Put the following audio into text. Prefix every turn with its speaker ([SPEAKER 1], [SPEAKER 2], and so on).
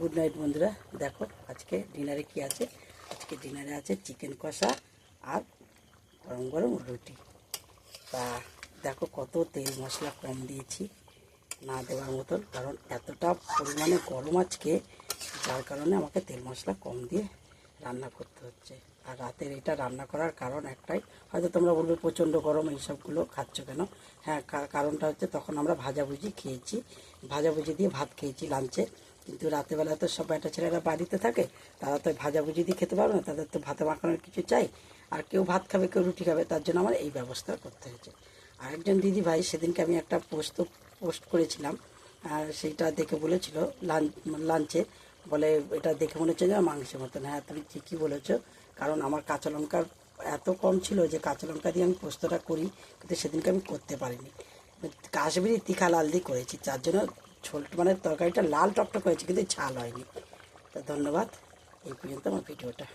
[SPEAKER 1] Good night বন্ধুরা। দেখো আজকে ডিনারে কি আছে। আজকে ডিনারে আছে চিকেন কষা আর গরম গরম রুটি। তা দেখো কত তেল মশলা কম দিয়েছি, না দেওয়ার মতন, কারণ এতটা পরিমাণে গরম আজকে, যার কারণে আমাকে তেল মশলা কম দিয়ে রান্না করতে হচ্ছে। আর রাতের এটা রান্না করার কারণ একটাই, হয়তো তোমরা বলবে প্রচণ্ড গরম এইসবগুলো খাচ্ছ কেন। হ্যাঁ, কারণটা হচ্ছে তখন আমরা ভাজাভুজি খেয়েছি, ভাজাভুজি দিয়ে ভাত খেয়েছি লাঞ্চে। কিন্তু রাতেরবেলা তো সব একটা ছেলেরা বাড়িতে থাকে, তারা তো ভাজাভুজি দিয়ে খেতে পারবে না, তাদের তো ভাতে মাখানোর কিছু চাই। আর কেউ ভাত খাবে, কেউ রুটি খাবে, তার জন্য আমার এই ব্যবস্থা করতে হয়েছে। আরেকজন দিদি ভাই সেদিনকে আমি একটা পোস্ট করেছিলাম, আর সেইটা দেখে বলেছিল লাঞ্চে, বলে এটা দেখে মনে হচ্ছে যে মাংসের মতন। হ্যাঁ, তুমি ঠিকই বলেছো, কারণ আমার কাঁচা লঙ্কার এত কম ছিল যে কাঁচা লঙ্কা দিয়ে আমি পোস্তটা করি, কিন্তু সেদিনকে আমি করতে পারিনি। কাশ্মীরি তীখা লাল দিয়ে করেছি, যার জন্য মানে তরকারিটা লাল টকটক হয়েছে, কিন্তু ঝাল হয়নি। তো ধন্যবাদ, এই পর্যন্ত আমার ভিডিওটা।